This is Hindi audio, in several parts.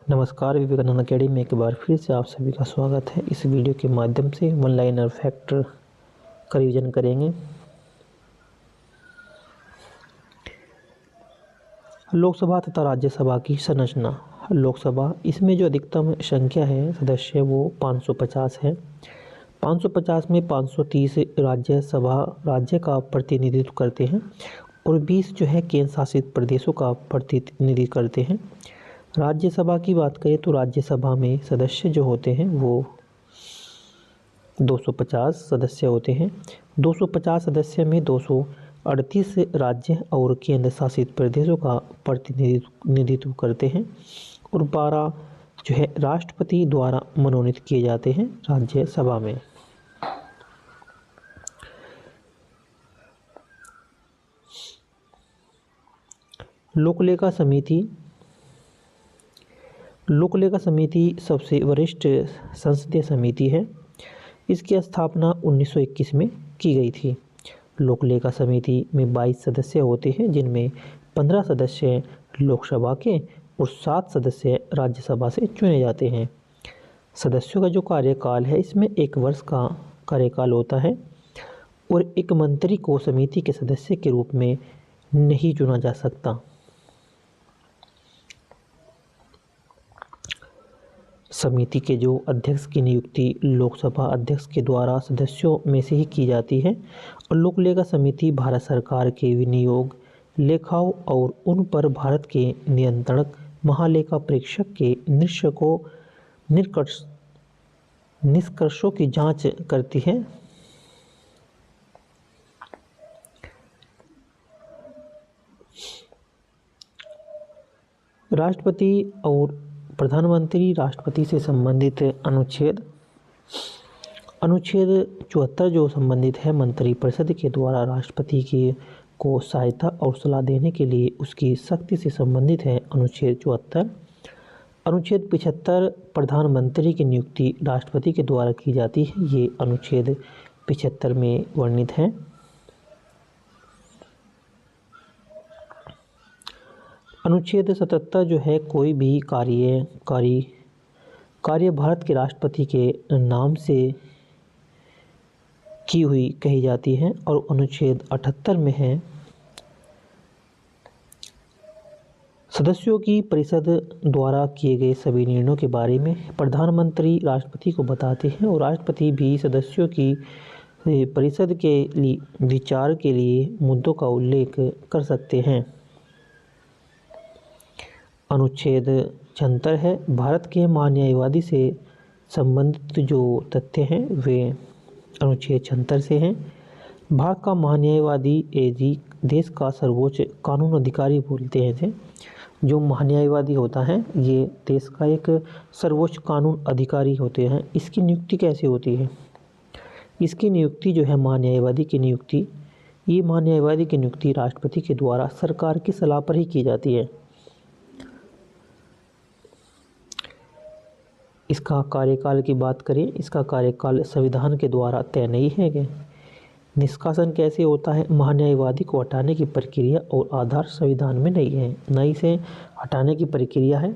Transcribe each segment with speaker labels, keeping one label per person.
Speaker 1: नमस्कार, विवेकानंद अकेडमी में एक बार फिर से आप सभी का स्वागत है। इस वीडियो के माध्यम से वन लाइनर फैक्टर का रिवीजन करेंगे। लोकसभा तथा राज्यसभा की संरचना। लोकसभा, इसमें जो अधिकतम संख्या है सदस्य वो 550 है। 550 में 530 राज्य का प्रतिनिधित्व करते हैं और 20 जो है केंद्र शासित प्रदेशों का प्रतिनिधित्व करते हैं। राज्यसभा की बात करें तो राज्यसभा में सदस्य जो होते हैं वो 250 सदस्य होते हैं। 250 सदस्य में 238 राज्य और केंद्र शासित प्रदेशों का प्रतिनिधित्व करते हैं और 12 जो है राष्ट्रपति द्वारा मनोनीत किए जाते हैं राज्यसभा में। लोकलेखा समिति। लोकलेखा समिति सबसे वरिष्ठ संसदीय समिति है। इसकी स्थापना 1921 में की गई थी। लोकलेखा समिति में 22 सदस्य होते हैं, जिनमें 15 सदस्य लोकसभा के और 7 सदस्य राज्यसभा से चुने जाते हैं। सदस्यों का जो कार्यकाल है इसमें 1 वर्ष का कार्यकाल होता है और एक मंत्री को समिति के सदस्य के रूप में नहीं चुना जा सकता। समिति के जो अध्यक्ष की नियुक्ति लोकसभा अध्यक्ष के द्वारा सदस्यों में से ही की जाती है और लोकलेखा समिति भारत सरकार के विनियोग, लेखाओं और उन पर भारत के नियंत्रण महालेखा परीक्षक के निष्कर्षों की जांच करती है। राष्ट्रपति और प्रधानमंत्री। राष्ट्रपति से संबंधित अनुच्छेद 74 जो संबंधित है मंत्रिपरिषद के द्वारा राष्ट्रपति को सहायता और सलाह देने के लिए उसकी शक्ति से संबंधित है अनुच्छेद 74। अनुच्छेद 75 प्रधानमंत्री की नियुक्ति राष्ट्रपति के द्वारा की जाती है, ये अनुच्छेद 75 में वर्णित है। अनुच्छेद 77 जो है कोई भी कार्य भारत के राष्ट्रपति के नाम से की हुई कही जाती है और अनुच्छेद 78 में है सदस्यों की परिषद द्वारा किए गए सभी निर्णयों के बारे में प्रधानमंत्री राष्ट्रपति को बताते हैं और राष्ट्रपति भी सदस्यों की परिषद के लिए विचार के लिए मुद्दों का उल्लेख कर सकते हैं। अनुच्छेद 76 है भारत के महान्यायवादी से संबंधित जो तथ्य हैं वे अनुच्छेद 76 से हैं। भारत का महान्यायवादी एजी देश का सर्वोच्च कानून अधिकारी बोलते हैं थे। जो महान्यायवादी होता है ये देश का एक सर्वोच्च कानून अधिकारी होते हैं। इसकी नियुक्ति कैसे होती है? इसकी नियुक्ति जो है महान्यायवादी की नियुक्ति राष्ट्रपति के द्वारा सरकार की सलाह पर ही की जाती है। इसका कार्यकाल की बात करें, इसका कार्यकाल संविधान के द्वारा तय नहीं है कि निष्कासन कैसे होता है। महान्यायवादी को हटाने की प्रक्रिया और आधार संविधान में नहीं है, न इसे हटाने की प्रक्रिया है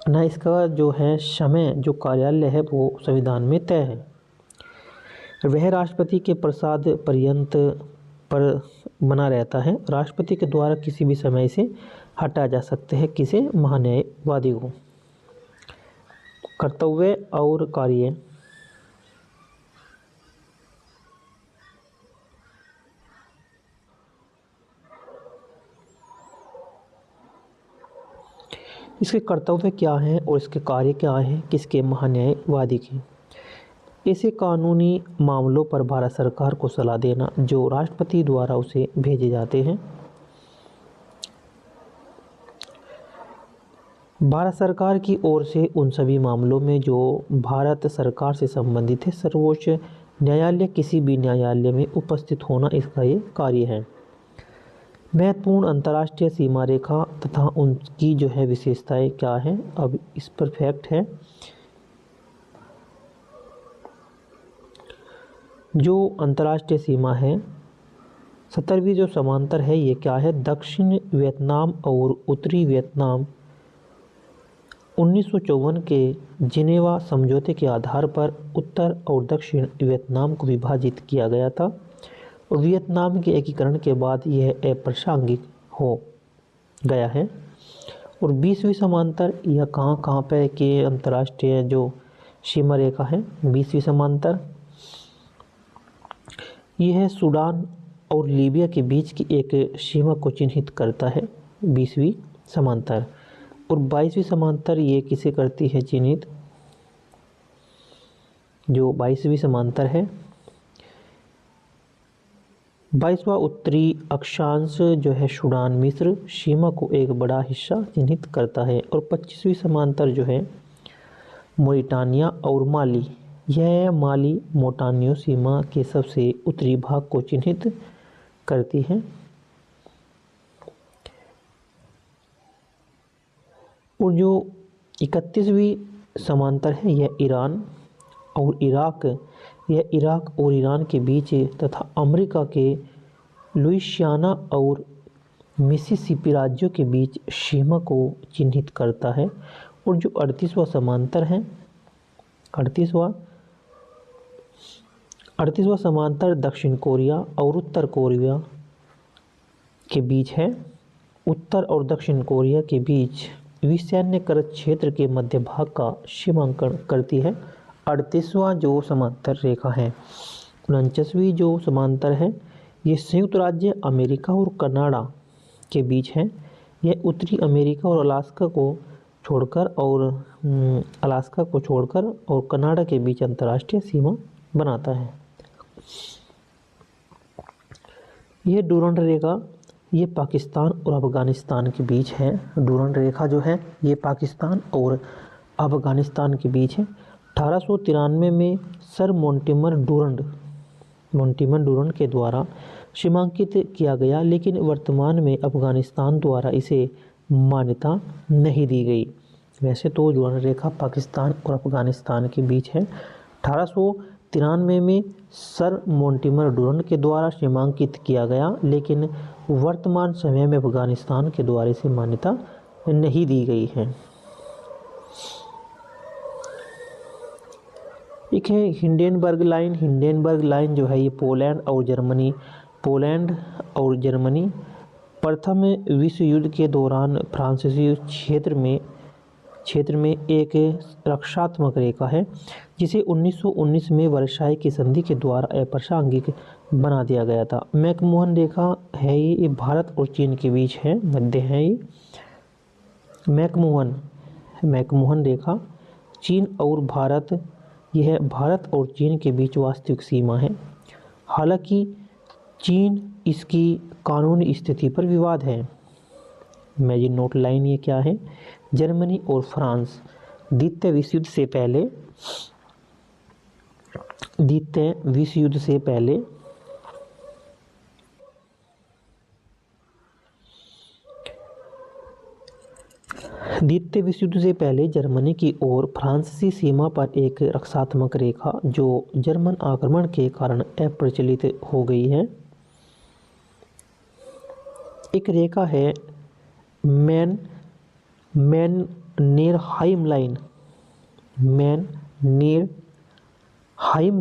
Speaker 1: न इसका जो है समय जो कार्यालय है वो संविधान में तय है। वह राष्ट्रपति के प्रसाद पर्यंत पर बना रहता है। राष्ट्रपति के द्वारा किसी भी समय से हटाया जा सकता है किसी महान्यायवादी को। कर्तव्य और कार्य। इसके कर्तव्य क्या हैं और इसके कार्य क्या हैं किसके? महान्यायवादी के। ऐसे कानूनी मामलों पर भारत सरकार को सलाह देना जो राष्ट्रपति द्वारा उसे भेजे जाते हैं। भारत सरकार की ओर से उन सभी मामलों में जो भारत सरकार से संबंधित है सर्वोच्च न्यायालय किसी भी न्यायालय में उपस्थित होना इसका ये कार्य है। महत्वपूर्ण अंतर्राष्ट्रीय सीमा रेखा तथा उनकी जो है विशेषताएं क्या है, अब इस पर फैक्ट है। जो अंतर्राष्ट्रीय सीमा है 17वीं जो समांतर है ये क्या है? दक्षिण वियतनाम और उत्तरी वियतनाम 1954 के जिनेवा समझौते के आधार पर उत्तर और दक्षिण वियतनाम को विभाजित किया गया था और वियतनाम के एकीकरण के बाद यह अप्रासंगिक हो गया है। और 20वीं समांतर यह कहाँ पे के अंतर्राष्ट्रीय जो सीमा रेखा है 20वीं समांतर, यह सूडान और लीबिया के बीच की एक सीमा को चिन्हित करता है 20वीं समांतर। और 22वीं समांतर ये किसे करती है चिन्हित, जो 22वीं समांतर है 22वां उत्तरी अक्षांश जो है सूडान मिस्र सीमा को एक बड़ा हिस्सा चिन्हित करता है। और 25वीं समांतर जो है मोरिटानिया और माली, यह माली मोटानियो सीमा के सबसे उत्तरी भाग को चिन्हित करती है। और जो 31वीं समांतर है यह ईरान और इराक, यह इराक और ईरान के बीच तथा अमेरिका के लुइसियाना और मिसिसिपी राज्यों के बीच सीमा को चिन्हित करता है। और जो 38वां समांतर है 38वां समांतर दक्षिण कोरिया और उत्तर कोरिया के बीच है। उत्तर और दक्षिण कोरिया के बीच विसैन्यकृत क्षेत्र के मध्य भाग का सीमांकन करती है। 38वां जो समांतर रेखा है 49वीं जो समांतर है ये संयुक्त राज्य अमेरिका और कनाडा के बीच है। यह उत्तरी अमेरिका और अलास्का को छोड़कर और कनाडा के बीच अंतर्राष्ट्रीय सीमा बनाता है। यह डूरंड रेखा ये पाकिस्तान और अफ़गानिस्तान के बीच है। डूरंड रेखा जो है ये पाकिस्तान और अफ़गानिस्तान के बीच है। 1893 में सर मोंटिमर डूरंड के द्वारा सीमांकित किया गया, लेकिन वर्तमान में अफ़गानिस्तान द्वारा इसे मान्यता नहीं दी गई। वैसे तो डूरंड रेखा पाकिस्तान और अफ़गानिस्तान के बीच है। 1893 में सर मोंटिमर डूरंड के द्वारा सीमांकित किया गया, लेकिन वर्तमान समय में अफ़गानिस्तान के द्वारा इसे मान्यता नहीं दी गई है। एक है हिंडेनबर्ग लाइन जो है ये पोलैंड और जर्मनी प्रथम विश्व युद्ध के दौरान फ्रांसीसी क्षेत्र में एक रक्षात्मक रेखा है, जिसे 1919 में वर्साई की संधि के द्वारा अप्रासंगिक बना दिया गया था। मैकमोहन रेखा है ये भारत और चीन के बीच है, मध्य है ये मैकमोहन रेखा चीन और भारत, यह भारत और चीन के बीच वास्तविक सीमा है। हालांकि चीन इसकी कानूनी स्थिति पर विवाद है। इमेजिन नोट लाइन ये क्या है, जर्मनी और फ्रांस द्वितीय विश्व युद्ध से पहले जर्मनी की ओर फ्रांसीसी सीमा पर एक रक्षात्मक रेखा जो जर्मन आक्रमण के कारण अप्रचलित हो गई है। एक रेखा है मैननेरहाइम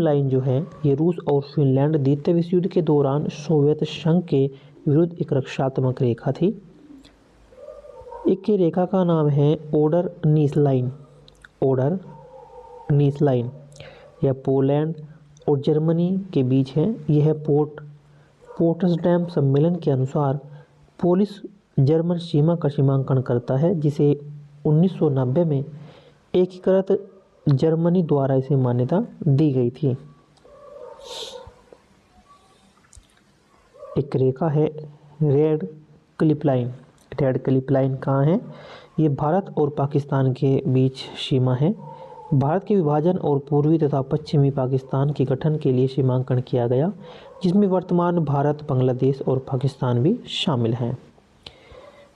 Speaker 1: लाइन जो है ये रूस और फिनलैंड द्वितीय विश्व युद्ध के दौरान सोवियत संघ के विरुद्ध एक रक्षात्मक रेखा थी। एक रेखा का नाम है ओडर नीस लाइन, यह पोलैंड और जर्मनी के बीच है। यह पोट्सडैम सम्मेलन के अनुसार पोलिश जर्मन सीमा का सीमांकन करता है, जिसे 1990 में एकीकृत जर्मनी द्वारा इसे मान्यता दी गई थी। एक रेखा है रेड क्लिफ लाइन कहाँ है, ये भारत और पाकिस्तान के बीच सीमा है। भारत के विभाजन और पूर्वी तथा पश्चिमी पाकिस्तान के गठन के लिए सीमांकन किया गया, जिसमें वर्तमान भारत, बांग्लादेश और पाकिस्तान भी शामिल हैं।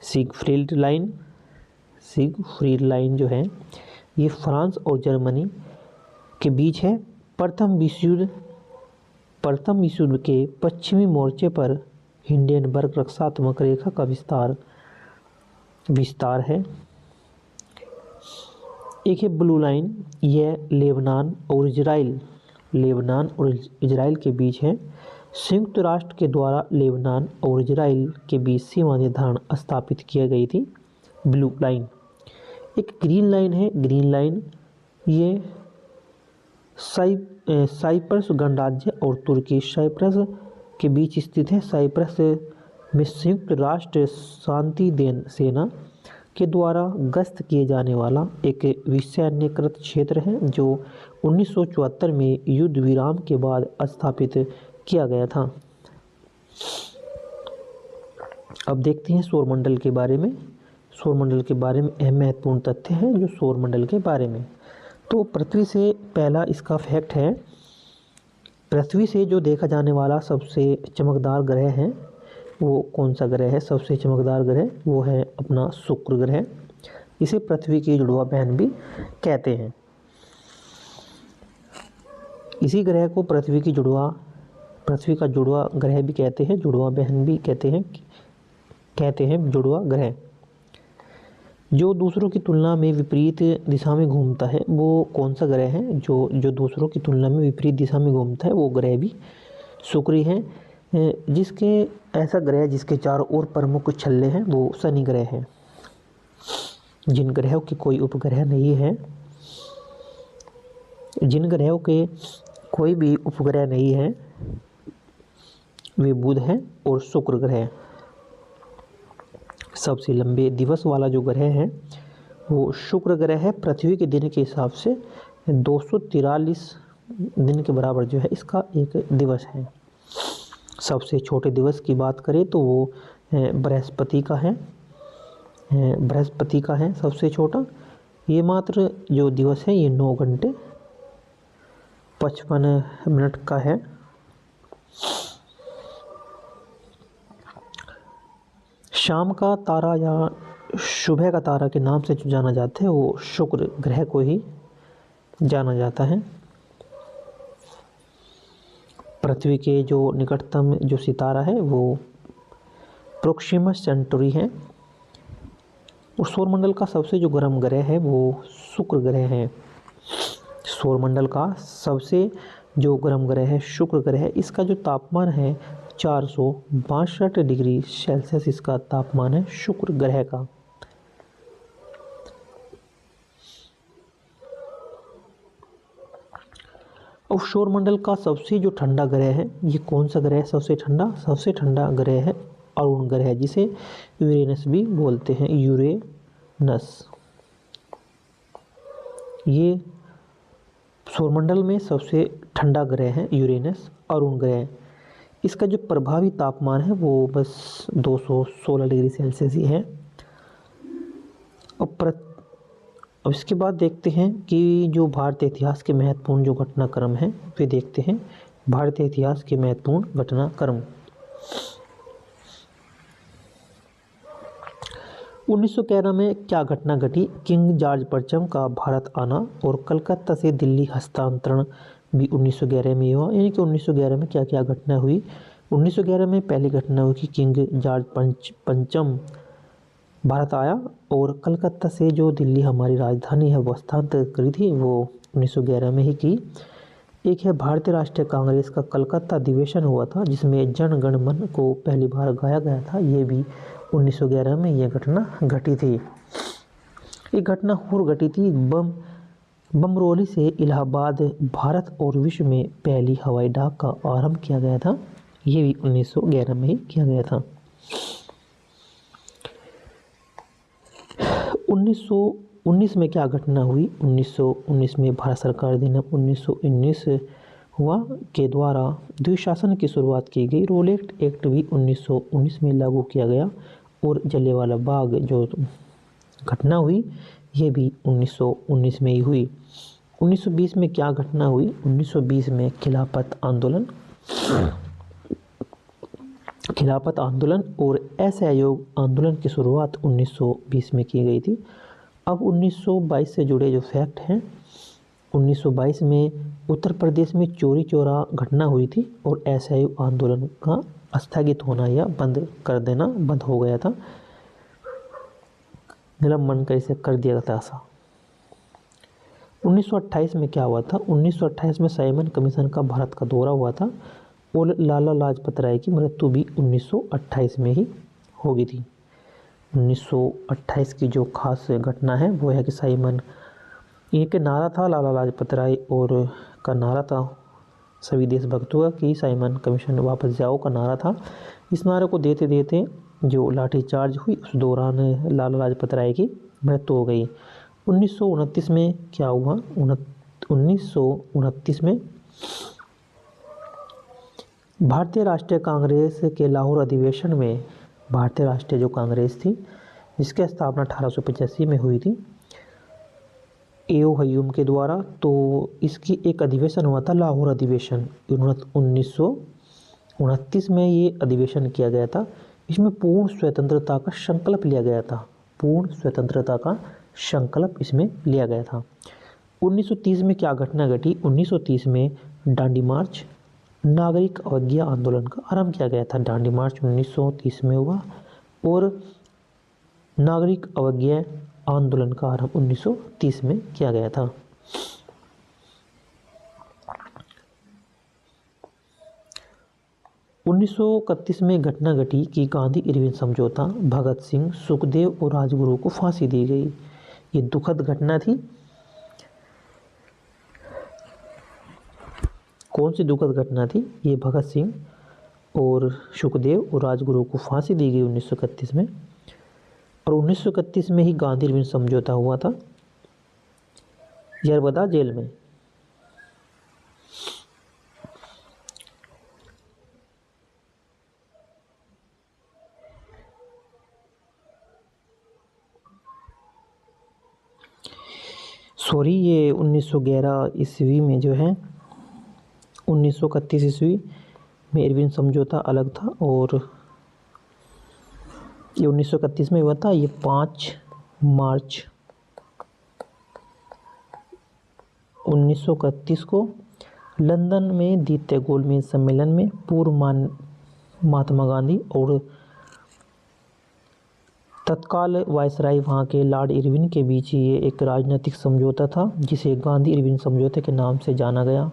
Speaker 1: सिगफ्रीड लाइन जो है ये फ्रांस और जर्मनी के बीच है। प्रथम विश्व युद्ध के पश्चिमी मोर्चे पर हिंडेनबर्ग रक्षात्मक रेखा का विस्तार है। एक है ब्लू लाइन, यह लेबनान और इजराइल के बीच है। संयुक्त राष्ट्र के द्वारा लेबनान और इजराइल के बीच सीमा निर्धारण स्थापित की गई थी, ब्लू लाइन। एक ग्रीन लाइन है, ग्रीन लाइन ये साइप्रस गणराज्य और तुर्की साइप्रस के बीच स्थित है। साइप्रस में संयुक्त राष्ट्र शांति सेना के द्वारा गश्त किए जाने वाला एक विसैन्यकृत क्षेत्र है जो 1974 में युद्ध विराम के बाद स्थापित किया गया था। अब देखते हैं सौरमंडल के बारे में। सौरमंडल के बारे में अहम महत्वपूर्ण तथ्य हैं जो सौरमंडल के बारे में। तो पृथ्वी से पहला इसका फैक्ट है, पृथ्वी से जो देखा जाने वाला सबसे चमकदार ग्रह है वो कौन सा ग्रह है? सबसे चमकदार ग्रह वो है अपना शुक्र ग्रह। इसे पृथ्वी की जुड़वा बहन भी कहते हैं। इसी ग्रह को पृथ्वी का जुड़वा ग्रह भी कहते हैं, जुड़वा बहन भी कहते हैं जुड़वा ग्रह। जो दूसरों की तुलना में विपरीत दिशा में घूमता है वो कौन सा ग्रह है? जो दूसरों की तुलना में विपरीत दिशा में घूमता है वो ग्रह भी शुक्र ही है। ऐसा ग्रह जिसके चारों ओर प्रमुख छल्ले हैं वो शनि ग्रह है। जिन ग्रहों के कोई उपग्रह नहीं है, जिन ग्रहों के कोई भी उपग्रह नहीं है वे बुध है और शुक्र ग्रह। सबसे लंबे दिवस वाला जो ग्रह है वो शुक्र ग्रह है। पृथ्वी के दिन के हिसाब से 243 दिन के बराबर जो है इसका एक दिवस है। सबसे छोटे दिवस की बात करें तो वो बृहस्पति का है सबसे छोटा। ये मात्र जो दिवस है ये 9 घंटे 55 मिनट का है। शाम का तारा या सुबह का तारा के नाम से जो जाना जाता है वो शुक्र ग्रह को ही जाना जाता है। पृथ्वी के जो निकटतम जो सितारा है वो प्रोक्सिमा सेंटोरी है। और सौरमंडल का सबसे जो गर्म ग्रह है वो शुक्र ग्रह है। सौरमंडल का सबसे जो गर्म ग्रह है शुक्र ग्रह है। इसका जो तापमान है 462 डिग्री सेल्सियस इसका तापमान है शुक्र ग्रह का। और सौरमंडल का सबसे जो ठंडा ग्रह है ये कौन सा ग्रह है? सबसे ठंडा ग्रह है अरुण ग्रह, जिसे यूरेनस भी बोलते हैं, यूरेनस। ये सौरमंडल में सबसे ठंडा ग्रह है यूरेनस, अरुण ग्रह। इसका जो प्रभावी तापमान है वो बस 216 डिग्री सेल्सियस ही है। अब इसके बाद देखते हैं कि जो भारतीय इतिहास के महत्वपूर्ण जो घटनाक्रम हैं वे देखते हैं। भारतीय इतिहास के महत्वपूर्ण घटनाक्रम 1911 में क्या घटना घटी? किंग जॉर्ज परचम का भारत आना और कलकत्ता से दिल्ली हस्तांतरण भी 1911 में हुआ। यानी कि 1911 में क्या क्या घटना हुई? 1911 में पहली घटना हुई कि किंग जॉर्ज पंचम भारत आया और कलकत्ता से जो दिल्ली हमारी राजधानी है वो हस्तांतरित करी थी, वो 1911 में ही की। एक है भारतीय राष्ट्रीय कांग्रेस का कलकत्ता अधिवेशन हुआ था जिसमें जन गण मन को पहली बार गाया गया था। ये भी 1911 में यह घटना घटी थी। एक घटना और घटी थी, बमरौली से इलाहाबाद भारत और विश्व में पहली हवाई डाक का आरंभ किया गया था। ये भी 1911 में ही किया गया था। 1919 में क्या घटना हुई? 1919 में भारत सरकार अधिनियम 1919 हुआ के द्वारा द्विशासन की शुरुआत की गई। रोलेट एक्ट भी 1919 में लागू किया गया और जलियांवाला बाग जो घटना हुई ये भी 1919 में ही हुई। 1920 में क्या घटना हुई? 1920 में खिलाफत आंदोलन और असहयोग आंदोलन की शुरुआत 1920 में की गई थी। अब 1922 से जुड़े जो फैक्ट हैं, 1922 में उत्तर प्रदेश में चोरी चौरा घटना हुई थी और असहयोग आंदोलन का स्थगित होना या बंद हो गया था, निलंबन कैसे कर दिया था ऐसा। 1928 में क्या हुआ था? 1928 में साइमन कमीशन का भारत का दौरा हुआ था और लाला लाजपत राय की मृत्यु भी 1928 में ही हो गई थी। 1928 की जो खास घटना है वो है कि साइमन, ये के नारा था लाला लाजपत राय और का नारा था सभी देशभक्तों का कि साइमन कमीशन वापस जाओ का नारा था। इस नारे को देते देते जो लाठीचार्ज हुई उस दौरान लाला लाजपत राय की मृत्यु हो गई। 1929 में क्या हुआ? 1929 में भारतीय राष्ट्रीय कांग्रेस के लाहौर अधिवेशन में, भारतीय राष्ट्रीय जो कांग्रेस थी जिसकी स्थापना 1885 में हुई थी एओ हयूम के द्वारा, तो इसकी एक अधिवेशन हुआ था लाहौर अधिवेशन 1929 में। ये अधिवेशन किया गया था। इसमें पूर्ण स्वतंत्रता का संकल्प लिया गया था। पूर्ण स्वतंत्रता का संकल्प इसमें लिया गया था। 1930 में क्या घटना घटी? 1930 में दांडी मार्च, नागरिक अवज्ञा आंदोलन का आरंभ किया गया था। दांडी मार्च 1930 में हुआ और नागरिक अवज्ञा आंदोलन का आरंभ 1930 में किया गया था। उन्नीस सौ इकतीस में घटना घटी कि गांधी इरविन समझौता, भगत सिंह, सुखदेव और राजगुरु को फांसी दी गई। ये दुखद घटना थी। कौन सी दुखद घटना थी? ये भगत सिंह और सुखदेव और राजगुरु को फांसी दी गई 1931 में। और 1931 में ही गांधी इरविन समझौता हुआ था यरबदा जेल में। सॉरी, ये 1911 ईस्वी में जो है 1931 ईस्वी में इरविन समझौता अलग था और ये 1931 में हुआ था। ये 5 मार्च 1931 को लंदन में द्वितीय गोलमेज सम्मेलन में पूर्व महात्मा गांधी और तत्काल वायसराय वहाँ के लॉर्ड इरविन के बीच ये एक राजनीतिक समझौता था जिसे गांधी इरविन समझौते के नाम से जाना गया।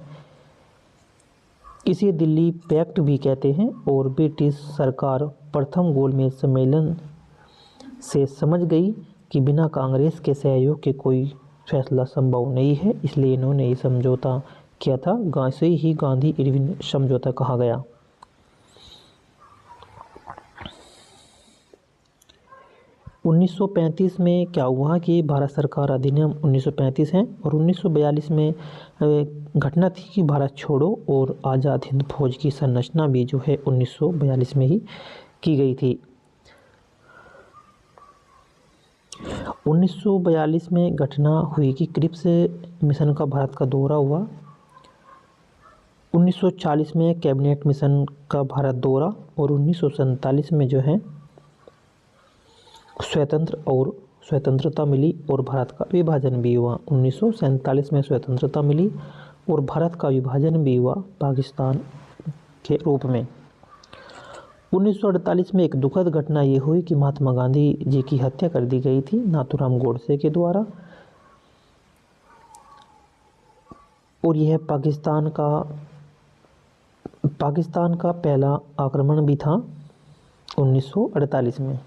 Speaker 1: इसे दिल्ली पैक्ट भी कहते हैं और ब्रिटिश सरकार प्रथम गोलमेज सम्मेलन से समझ गई कि बिना कांग्रेस के सहयोग के कोई फैसला संभव नहीं है, इसलिए इन्होंने ये समझौता किया था। से ही गांधी इरविन समझौता कहा गया। उन्नीस सौ 1935 में क्या हुआ कि भारत सरकार अधिनियम 1935 है और 1942 में घटना थी कि भारत छोड़ो और आज़ाद हिंद फौज की संरचना भी जो है 1942 में ही की गई थी। 1942 में घटना हुई कि क्रिप्स मिशन का भारत का दौरा हुआ। 1940 में कैबिनेट मिशन का भारत दौरा और 1947 में जो है स्वतंत्रता मिली और भारत का विभाजन भी हुआ। 1947 में स्वतंत्रता मिली और भारत का विभाजन भी हुआ पाकिस्तान के रूप में। 1948 में एक दुखद घटना ये हुई कि महात्मा गांधी जी की हत्या कर दी गई थी नाथूराम गोडसे के द्वारा और यह पाकिस्तान का पहला आक्रमण भी था 1948 में।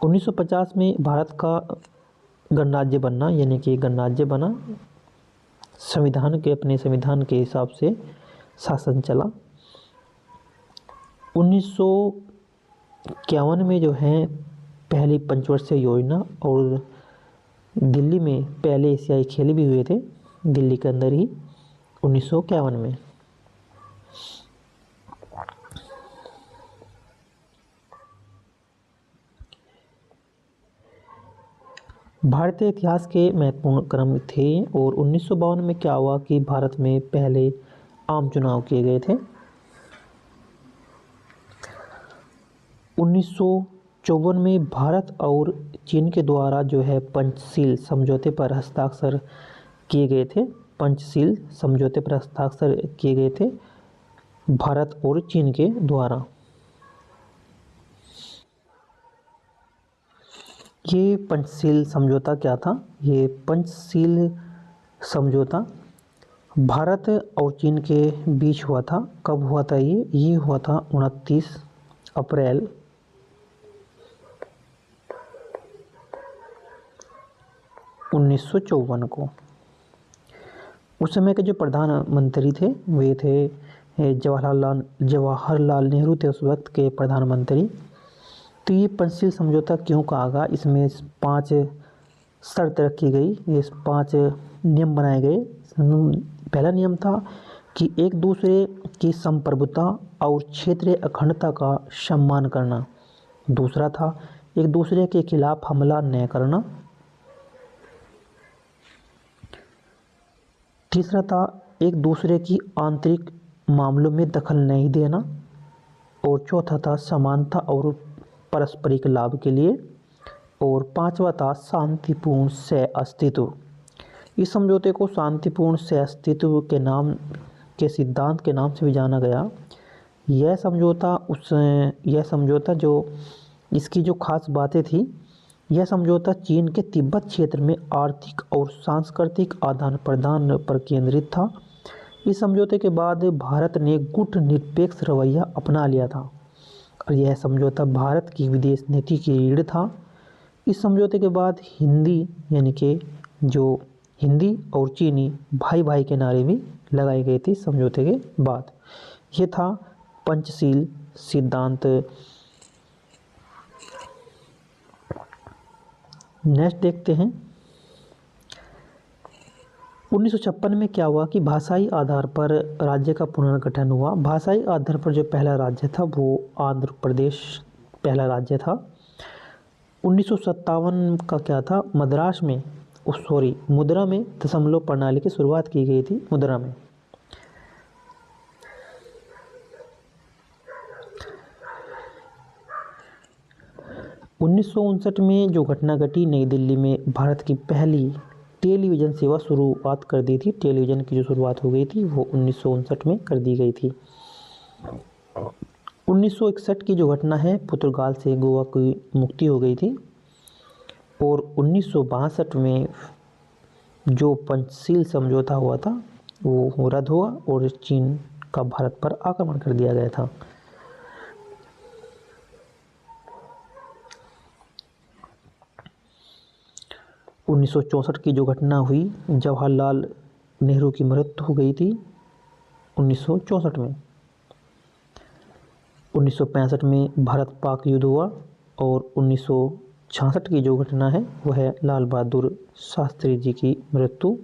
Speaker 1: 1950 में भारत का गणराज्य बनना, यानी कि गणराज्य बना, अपने संविधान के हिसाब से शासन चला। 1951 में जो है पहली पंचवर्षीय योजना और दिल्ली में पहले एशियाई खेल भी हुए थे, दिल्ली के अंदर ही 1951 में। भारतीय इतिहास के महत्वपूर्ण क्रम थे और 1952 में क्या हुआ कि भारत में पहले आम चुनाव किए गए थे। 1954 में भारत और चीन के द्वारा जो है पंचशील समझौते पर हस्ताक्षर किए गए थे। पंचशील समझौते पर हस्ताक्षर किए गए थे भारत और चीन के द्वारा। ये पंचशील समझौता क्या था? ये पंचशील समझौता भारत और चीन के बीच हुआ था। कब हुआ था ये हुआ था 29 अप्रैल 1954 को। उस समय के जो प्रधानमंत्री थे वे थे जवाहरलाल नेहरू थे उस वक्त के प्रधानमंत्री। तो ये पंचशील समझौता क्यों कहा गया? इसमें 5 शर्त रखी गई, ये 5 नियम बनाए गए। पहला नियम था कि एक दूसरे की संप्रभुता और क्षेत्रीय अखंडता का सम्मान करना। दूसरा था एक दूसरे के खिलाफ हमला न करना। तीसरा था एक दूसरे की आंतरिक मामलों में दखल नहीं देना। और चौथा था समानता और पारस्परिक लाभ के लिए। और पांचवा था शांतिपूर्ण सहअस्तित्व। इस समझौते को शांतिपूर्ण सहअस्तित्व के सिद्धांत के नाम से भी जाना गया। यह समझौता जो इसकी जो खास बातें थी, यह समझौता चीन के तिब्बत क्षेत्र में आर्थिक और सांस्कृतिक आदान प्रदान पर केंद्रित था। इस समझौते के बाद भारत ने गुटनिरपेक्ष रवैया अपना लिया था और यह समझौता भारत की विदेश नीति की रीढ़ था। इस समझौते के बाद हिंदी और चीनी भाई भाई के नारे भी लगाए गए थे समझौते के बाद। यह था पंचशील सिद्धांत। नेक्स्ट देखते हैं 1956 में क्या हुआ कि भाषाई आधार पर राज्य का पुनर्गठन हुआ। भाषाई आधार पर जो पहला राज्य था वो आंध्र प्रदेश पहला राज्य था। 1957 का क्या था, मुद्रा में दशमलव प्रणाली की शुरुआत की गई थी। मुद्रा में 1959 में जो घटना घटी, नई दिल्ली में भारत की पहली टेलीविज़न सेवा शुरुआत कर दी थी। टेलीविज़न की जो शुरुआत हो गई थी वो 1959 में कर दी गई थी। 1961 की जो घटना है, पुर्तगाल से गोवा की मुक्ति हो गई थी। और 1962 में जो पंचशील समझौता हुआ था वो रद्द हुआ और चीन का भारत पर आक्रमण कर दिया गया था। उन्नीस सौ 64 की जो घटना हुई, जवाहरलाल नेहरू की मृत्यु हो गई थी 1964 में। 1965 में भारत पाक युद्ध हुआ। और 1966 की जो घटना है वह है लाल बहादुर शास्त्री जी की मृत्यु।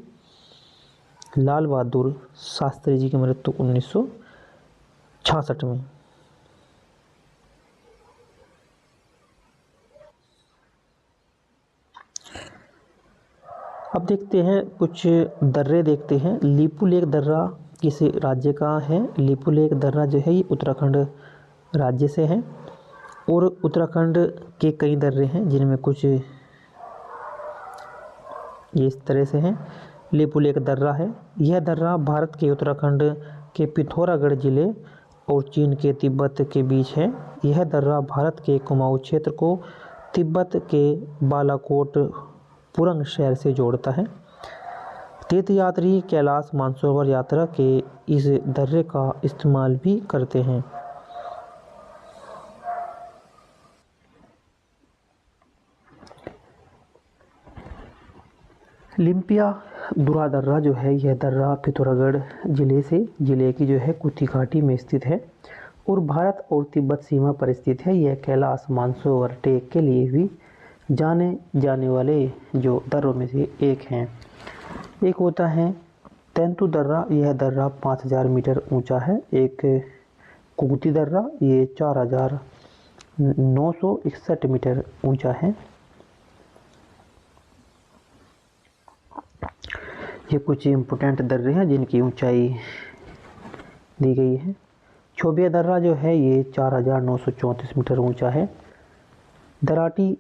Speaker 1: लाल बहादुर शास्त्री जी की मृत्यु 1966 में। अब देखते हैं कुछ दर्रे देखते हैं। लिपुलेख दर्रा किस राज्य का है? लिपुलेख दर्रा जो है ये उत्तराखंड राज्य से है। और उत्तराखंड के कई दर्रे हैं जिनमें कुछ ये इस तरह से हैं। लिपुलेख दर्रा है, यह दर्रा भारत के उत्तराखंड के पिथौरागढ़ जिले और चीन के तिब्बत के बीच है। यह दर्रा भारत के कुमाऊं क्षेत्र को तिब्बत के बालाकोट पुरंग शहर से जोड़ता है। तीर्थयात्री कैलाश मानसरोवर यात्रा के इस दर्रे का इस्तेमाल भी करते हैं। लिम्पिया दुरा दर्रा जो है, यह दर्रा पिथौरागढ़ जिले की जो है कुथी घाटी में स्थित है और भारत और तिब्बत सीमा पर स्थित है। यह कैलाश मानसरोवर ट्रेक के लिए भी जाने जाने वाले जो दर्रों में से एक हैं। एक होता है तेंतु दर्रा, यह दर्रा 5000 मीटर ऊंचा है। एक कुगती दर्रा, ये 4961 मीटर ऊंचा है। ये कुछ इम्पोर्टेंट दर्रे हैं जिनकी ऊंचाई दी गई है। छोबिया दर्रा जो है ये 4934 मीटर ऊंचा है। दराटी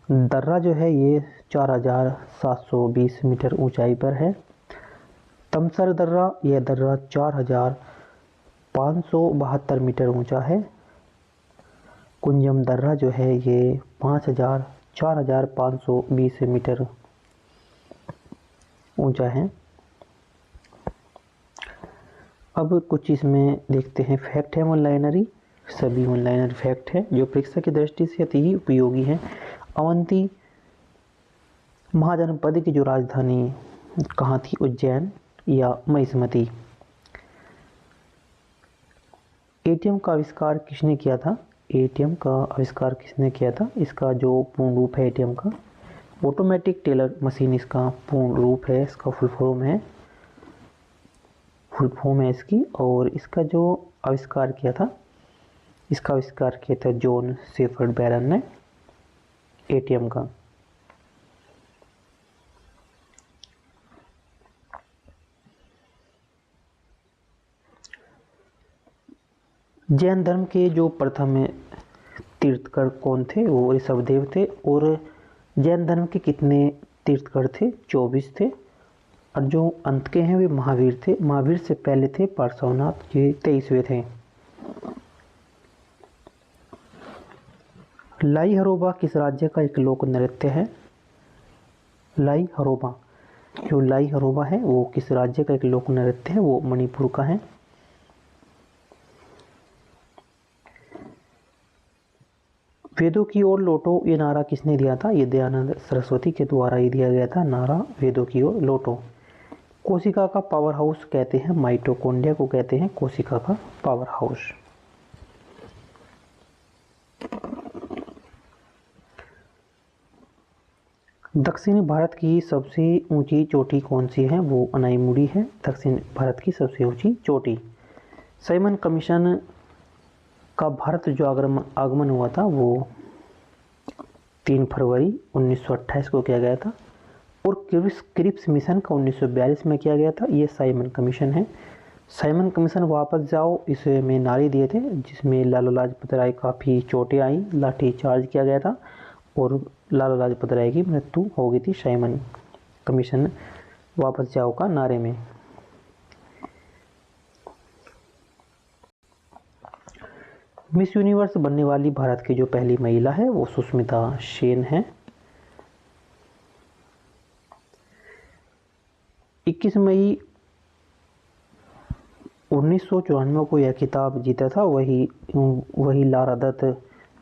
Speaker 1: दर्रा जो है ये 4720 मीटर ऊंचाई पर है। तमसर दर्रा, यह दर्रा 4572 मीटर ऊंचा है। कुंजम दर्रा जो है ये 4520 मीटर ऊंचा है। अब कुछ इसमें देखते हैं फैक्ट है वन लाइनरी, सभी वन लाइनर फैक्ट है जो परीक्षा की दृष्टि से अति ही उपयोगी है। अवंती महाजनपद की जो राजधानी कहाँ थी, उज्जैन या महिष्मती। एटीएम का आविष्कार किसने किया था, एटीएम का आविष्कार किसने किया था, इसका जो पूर्ण रूप है एटीएम का, ऑटोमेटिक टेलर मशीन इसका पूर्ण रूप है, इसका फुल फॉर्म है इसकी। और इसका जो आविष्कार किया था, इसका आविष्कार किया था जॉन शेफर्ड बैरन ने एटीएम का। जैन धर्म के जो प्रथम तीर्थकर कौन थे, वो ऋषभदेव थे। और जैन धर्म के कितने तीर्थकर थे, 24 थे। और जो अंत के हैं वे महावीर थे। महावीर से पहले थे पार्श्वनाथ, ये 23वें थे। लाई हरोबा किस राज्य का एक लोक नृत्य है, लाई हरोबा, जो लाई हरोबा है वो किस राज्य का एक लोक नृत्य है, वो मणिपुर का है। वेदों की ओर लौटो, ये नारा किसने दिया था, ये दयानंद सरस्वती के द्वारा ही दिया गया था नारा, वेदों की ओर लौटो। कोशिका का पावर हाउस कहते हैं माइटोकॉन्ड्रिया को कहते हैं कोशिका का पावर हाउस। दक्षिण भारत की सबसे ऊंची चोटी कौन सी है, वो अनाईमुड़ी है, दक्षिण भारत की सबसे ऊंची चोटी। साइमन कमीशन का भारत जो आगमन हुआ था वो 3 फरवरी 1928 को किया गया था। और क्रिप्स मिशन का 1942 में किया गया था, ये साइमन कमीशन है। साइमन कमीशन वापस जाओ इसमें नारे दिए थे, जिसमें लाला लाजपत राय काफ़ी चोटें आई, लाठी चार्ज किया गया था और लाला लाजपत राय की मृत्यु हो गई थी साइमन कमीशन वापस जाओ का नारे में। मिस यूनिवर्स बनने वाली भारत की जो पहली महिला है वो सुष्मिता सेन है। 21 मई 1994 को यह खिताब जीता था। वही लारा दत्त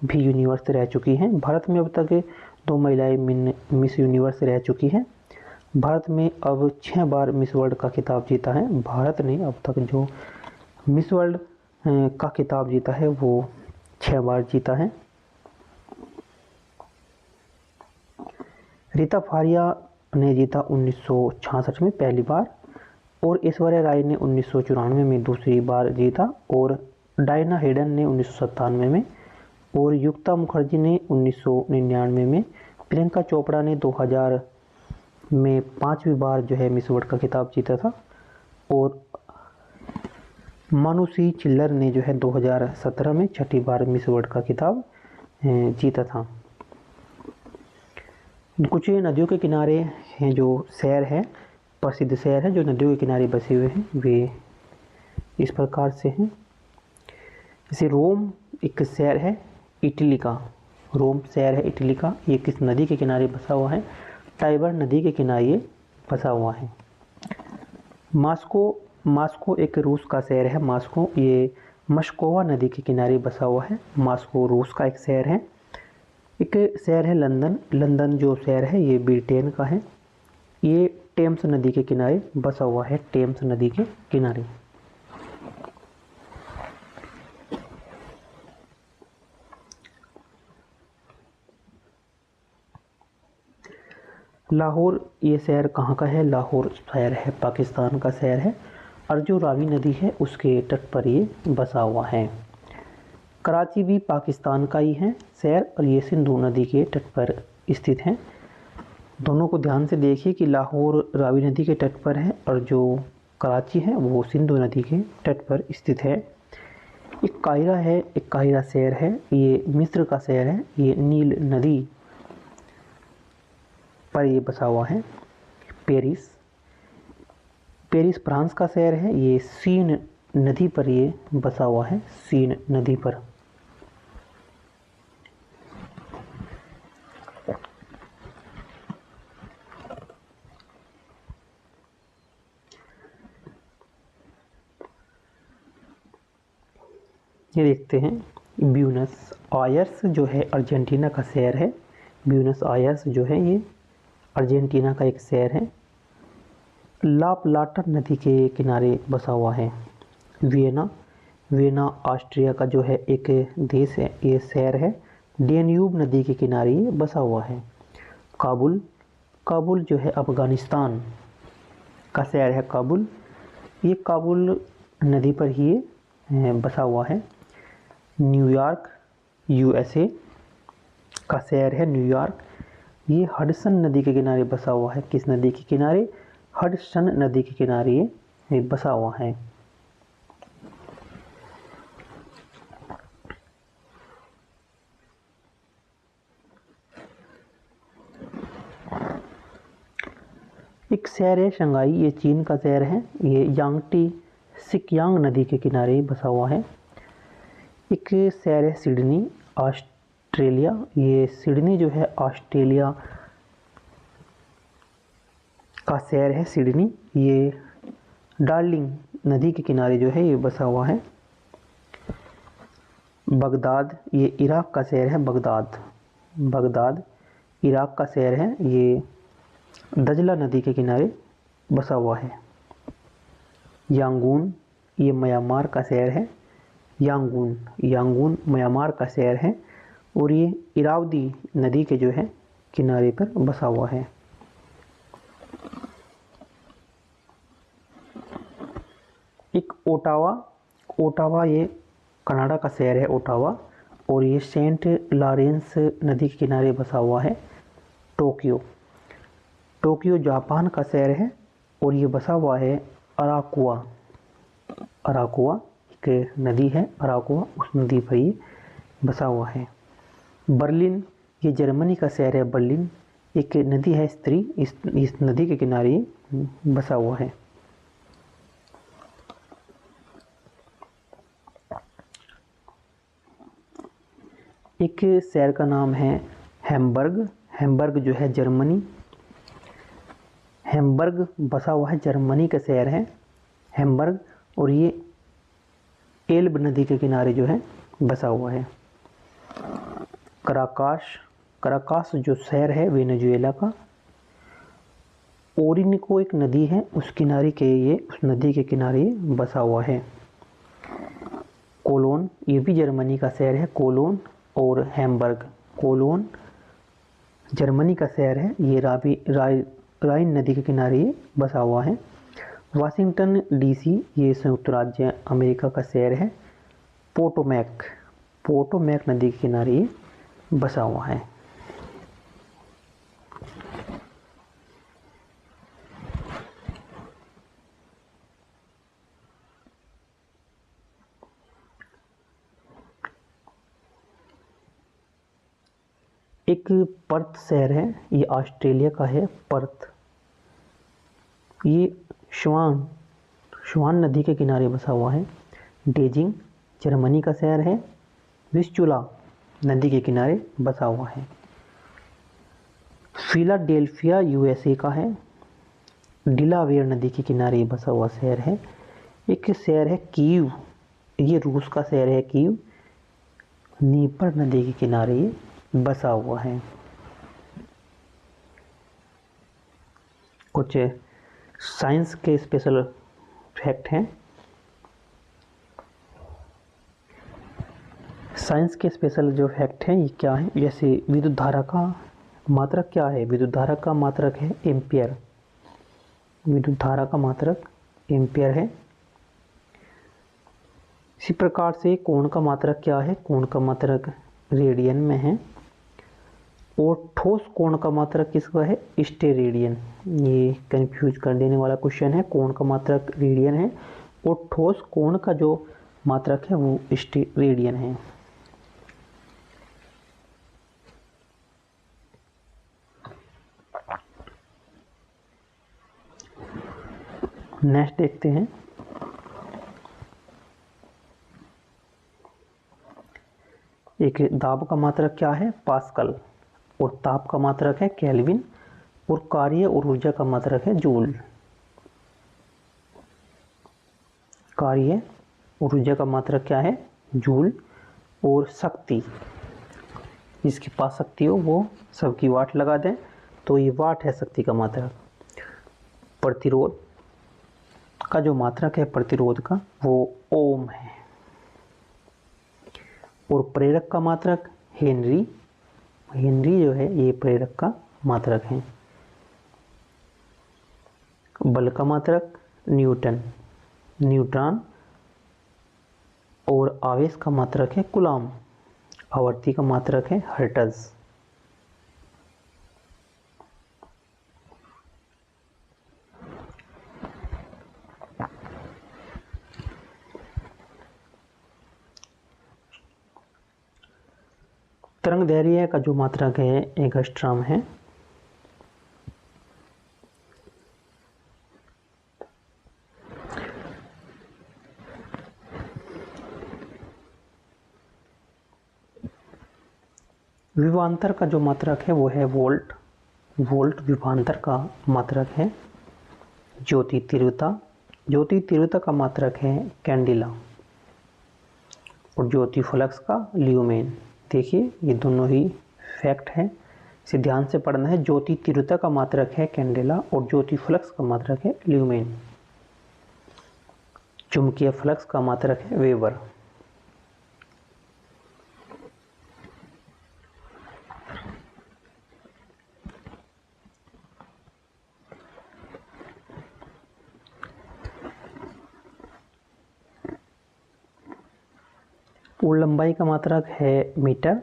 Speaker 1: भी यूनिवर्स रह चुकी हैं। भारत में अब तक 2 महिलाएं मिस यूनिवर्स रह चुकी हैं। भारत में अब 6 बार मिस वर्ल्ड का खिताब जीता है। भारत ने अब तक जो मिस वर्ल्ड का खिताब जीता है वो 6 बार जीता है। रीता फारिया ने जीता 1966 में पहली बार, और ऐश्वर्या राय ने 1994 में दूसरी बार जीता, और डायना हेडन ने 1997 में, और युक्ता मुखर्जी ने 1999 में, प्रियंका चोपड़ा ने 2000 में 5वीं बार जो है मिस वर्ल्ड का खिताब जीता था, और मानुषी चिल्लर ने जो है 2017 में 6ठी बार मिस वर्ल्ड का खिताब जीता था। कुछ नदियों के किनारे हैं जो शहर है, प्रसिद्ध शहर है जो नदियों के किनारे बसे हुए हैं, वे इस प्रकार से हैं। जैसे रोम एक शहर है इटली का, रोम शहर है इटली का, ये किस नदी के किनारे बसा हुआ है, टाइबर नदी के किनारे ये बसा हुआ है। मास्को एक रूस का शहर है, मास्को ये मस्कोवा नदी के किनारे बसा हुआ है। मास्को रूस का एक शहर है। एक शहर है लंदन जो शहर है ये ब्रिटेन का है, ये टेम्स नदी के किनारे बसा हुआ है, टेम्स नदी के किनारे। लाहौर ये शहर कहाँ का है, लाहौर शहर है पाकिस्तान का शहर है, और जो रावी नदी है उसके तट पर ये बसा हुआ है। कराची भी पाकिस्तान का ही है शहर, और ये सिंधु नदी के तट पर स्थित है। दोनों को ध्यान से देखिए कि लाहौर रावी नदी के तट पर है और जो कराची है वो सिंधु नदी के तट पर स्थित है। एक काहिरा है, एक काहिरा शहर है, ये मिस्र का शहर है, ये नील नदी पर ये बसा हुआ है। पेरिस फ्रांस का शहर है, ये सीन नदी पर ये बसा हुआ है, सीन नदी पर। ये देखते हैं, ब्यूनस आयर्स जो है अर्जेंटीना का शहर है। ब्यूनस आयर्स जो है ये अर्जेंटीना का एक शहर है। ला प्लाटा नदी के किनारे बसा हुआ है। वियना, वियना ऑस्ट्रिया का जो है एक देश है, ये शहर है। डेन्यूब नदी के किनारे ये बसा हुआ है। काबुल, काबुल जो है अफ़गानिस्तान का शहर है काबुल। ये काबुल नदी पर ही ये बसा हुआ है। न्यूयॉर्क, यूएसए का शहर है न्यूयॉर्क। ये हडसन नदी के किनारे बसा हुआ है। किस नदी के किनारे? हडसन नदी के किनारे ये बसा हुआ है। एक शहर है शंघाई, ये चीन का शहर है। ये यांगटी सिकयांग नदी के किनारे बसा हुआ है। एक शहर है सिडनी, ऑस्ट्रेलिया। ये सिडनी जो है ऑस्ट्रेलिया का शहर है सिडनी। ये डार्लिंग नदी के किनारे जो है ये बसा हुआ है। बगदाद, ये इराक का शहर है बगदाद। बगदाद इराक का शहर है। ये दजला नदी के किनारे बसा हुआ है। यांगून, ये म्यांमार का शहर है। यांगून, यांगून म्यांमार का शहर है और ये इरावदी नदी के जो है किनारे पर बसा हुआ है। एक ओटावा, ओटावा ये कनाडा का शहर है ओटावा और ये सेंट लॉरेंस नदी के किनारे बसा हुआ है। टोक्यो, टोक्यो जापान का शहर है और ये बसा हुआ है अराकुआ। अराकुआ एक नदी है अराकुआ, उस नदी पर ये बसा हुआ है। बर्लिन, ये जर्मनी का शहर है बर्लिन। एक नदी है स्त्री, इस नदी के किनारे ये बसा हुआ है। एक शहर का नाम है हैम्बर्ग। हैम्बर्ग जो है जर्मनी। हैम्बर्ग बसा हुआ है, जर्मनी का शहर है हैम्बर्ग और ये एल्ब नदी के किनारे जो है बसा हुआ है। कराकाश, कराकास जो शहर है वेनेजुएला का। ओरिनिको एक नदी है, उस किनारे के ये उस नदी के किनारे बसा हुआ है। कोलोन, ये भी जर्मनी का शहर है कोलोन और हैम्बर्ग। कोलोन जर्मनी का शहर है, ये राइन नदी के किनारे ये बसा हुआ है। वाशिंगटन डीसी, ये संयुक्त राज्य अमेरिका का शहर है। पोटोमैक, पोटोमैक नदी के किनारे ये बसा हुआ है। एक पर्थ शहर है, ये ऑस्ट्रेलिया का है पर्थ। ये श्वान नदी के किनारे बसा हुआ है। डेजिंग जर्मनी का शहर है। विस्चुला नदी के किनारे बसा हुआ है। फिलाडेल्फिया यूएसए का है। डिलावेयर नदी के किनारे बसा हुआ शहर है। एक शहर है कीव, ये रूस का शहर है कीव। नीपर नदी के किनारे ये बसा हुआ है। कुछ साइंस के स्पेशल फैक्ट हैं। साइंस के स्पेशल जो फैक्ट हैं ये क्या है, जैसे विद्युत धारा का मात्रक क्या है? विद्युत धारा का मात्रक है एम्पियर। विद्युत धारा का मात्रक एम्पियर है। इसी प्रकार से कोण का मात्रक क्या है? कोण का मात्रक रेडियन में है। और ठोस कोण का मात्रक किसका है? स्टेरेडियन। ये कंफ्यूज कर देने वाला क्वेश्चन है। कोण का मात्रक रेडियन है और ठोस कोण का जो मात्रक है वो स्टेरेडियन है। नेक्स्ट देखते हैं। एक दाब का मात्रक क्या है? पास्कल। और ताप का मात्रक है केल्विन। और कार्य और ऊर्जा का मात्रक है जूल। कार्य और ऊर्जा का मात्रक क्या है? जूल, और शक्ति, जिसके पास शक्ति हो वो सबकी वाट लगा दें, तो ये वाट है शक्ति का मात्रक। प्रतिरोध का जो मात्रक है प्रतिरोध का वो ओम है, और प्रेरक का मात्रक हेनरी, हेनरी जो है ये प्रेरक का मात्रक है। बल का मात्रक न्यूटन, न्यूट्रॉन, और आवेश का मात्रक है कूलॉम, आवर्ती का मात्रक है हर्ट्ज। तरंग दैर्घ्य का जो मात्रक है एंगस्ट्रॉम है। विभवांतर का जो मात्रक है वो है वोल्ट, वोल्ट विभवांतर का मात्रक है। ज्योति तीव्रता, ज्योति तीव्रता का मात्रक है कैंडिला, और ज्योति फ्लक्स का ल्यूमेन। देखिए ये दोनों ही फैक्ट है, इसे ध्यान से पढ़ना है। ज्योति तीव्रता का मात्रक है कैंडिला और ज्योति फ्लक्स का मात्रक है ल्यूमेन। चुंबकीय फ्लक्स का मात्रक है वेबर। और लंबाई का मात्रक है मीटर,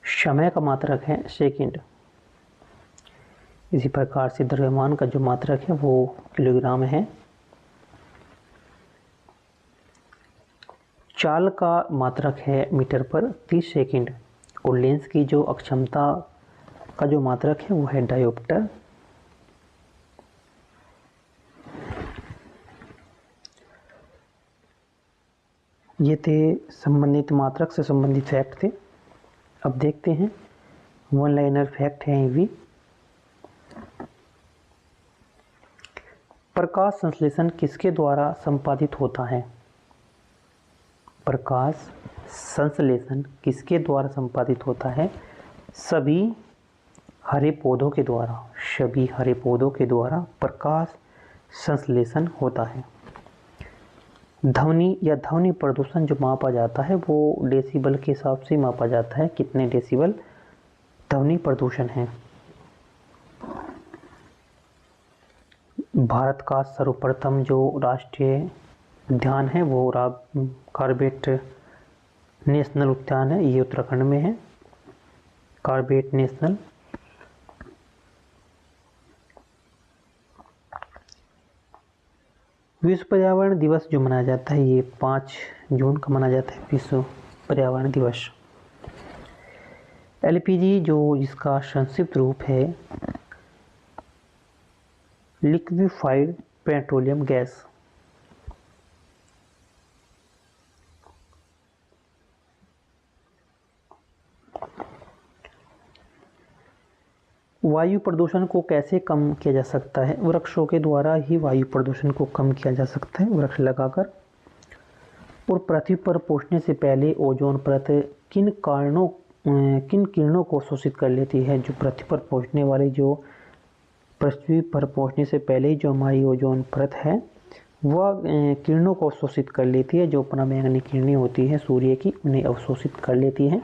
Speaker 1: समय का मात्रक है सेकंड। इसी प्रकार से द्रव्यमान का जो मात्रक है वो किलोग्राम है। चाल का मात्रक है मीटर पर 30 सेकंड, और लेंस की जो अक्षमता का जो मात्रक है वो है डायोप्टर। ये थे संबंधित मात्रक से संबंधित फैक्ट थे। अब देखते हैं वन लाइनर फैक्ट है ये भी। प्रकाश संश्लेषण किसके द्वारा संपादित होता है? प्रकाश संश्लेषण किसके द्वारा संपादित होता है? सभी हरे पौधों के द्वारा, सभी हरे पौधों के द्वारा प्रकाश संश्लेषण होता है। ध्वनि या ध्वनि प्रदूषण जो मापा जाता है वो डेसिबल के हिसाब से मापा जाता है, कितने डेसिबल ध्वनि प्रदूषण है। भारत का सर्वप्रथम जो राष्ट्रीय उद्यान है वो कॉर्बेट नेशनल उद्यान है, ये उत्तराखंड में है, कॉर्बेट नेशनल। विश्व पर्यावरण दिवस जो मनाया जाता है ये 5 जून को मनाया जाता है, विश्व पर्यावरण दिवस। एलपीजी जो जिसका संक्षिप्त रूप है लिक्विफाइड पेट्रोलियम गैस। वायु प्रदूषण को कैसे कम किया जा सकता है? वृक्षों के द्वारा ही वायु प्रदूषण को कम किया जा सकता है, वृक्ष लगाकर। और पृथ्वी पर पहुंचने से पहले ओजोन परत किन किरणों को शोषित कर लेती है? जो पृथ्वी पर पहुंचने वाली जो पृथ्वी पर पहुंचने से पहले ही जो हमारी ओजोन परत है वह किरणों को अवशोषित कर लेती है। जो पराबैंगनी किरणें होती हैं सूर्य की, उन्हें अवशोषित कर लेती हैं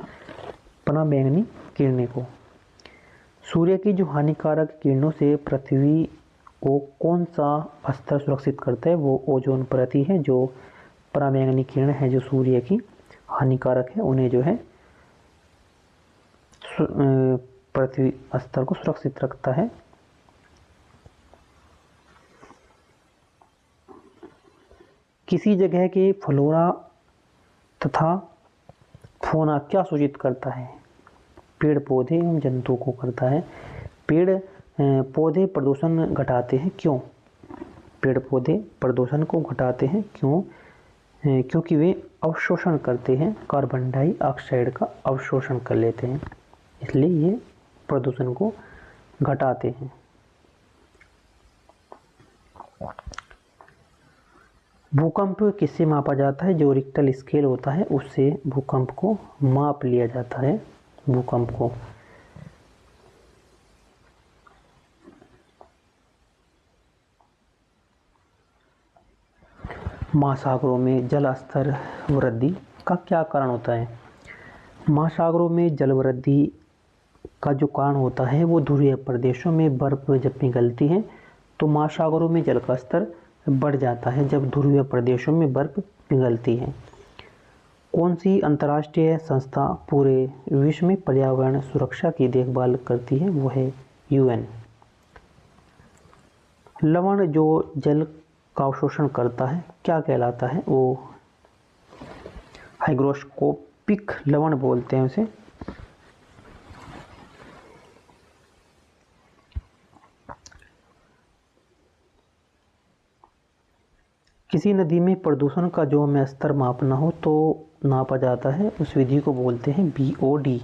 Speaker 1: पराबैंगनी किरणें को। सूर्य की जो हानिकारक किरणों से पृथ्वी को कौन सा स्तर सुरक्षित करता है? वो ओजोन परत ही है। जो पराबैंगनी किरण है जो सूर्य की हानिकारक है, उन्हें जो है पृथ्वी स्तर को सुरक्षित रखता है। किसी जगह के फ्लोरा तथा फौना क्या सूचित करता है? पेड़ पौधे एवं जंतु को करता है। पेड़ पौधे प्रदूषण घटाते हैं, क्यों? पेड़ पौधे प्रदूषण को घटाते हैं, क्यों? क्योंकि वे अवशोषण करते हैं, कार्बन डाइऑक्साइड का अवशोषण कर लेते हैं, इसलिए ये प्रदूषण को घटाते हैं। भूकंप किससे मापा जाता है? जो रिक्टर स्केल होता है उससे भूकंप को माप लिया जाता है। भूकंप को महासागरों में जल स्तर वृद्धि का क्या कारण होता है? महासागरों में जल वृद्धि का जो कारण होता है वो ध्रुवीय प्रदेशों में बर्फ जब पिघलती है तो महासागरों में जल का स्तर बढ़ जाता है जब ध्रुवीय प्रदेशों में बर्फ पिघलती है। कौन सी अंतर्राष्ट्रीय संस्था पूरे विश्व में पर्यावरण सुरक्षा की देखभाल करती है? वो है यूएन। लवण जो जल का अवशोषण करता है क्या कहलाता है? वो हाइग्रोस्कोपिक लवण बोलते हैं उसे। किसी नदी में प्रदूषण का जो हमें स्तर मापना हो तो नापा जाता है, उस विधि को बोलते हैं बीओडी।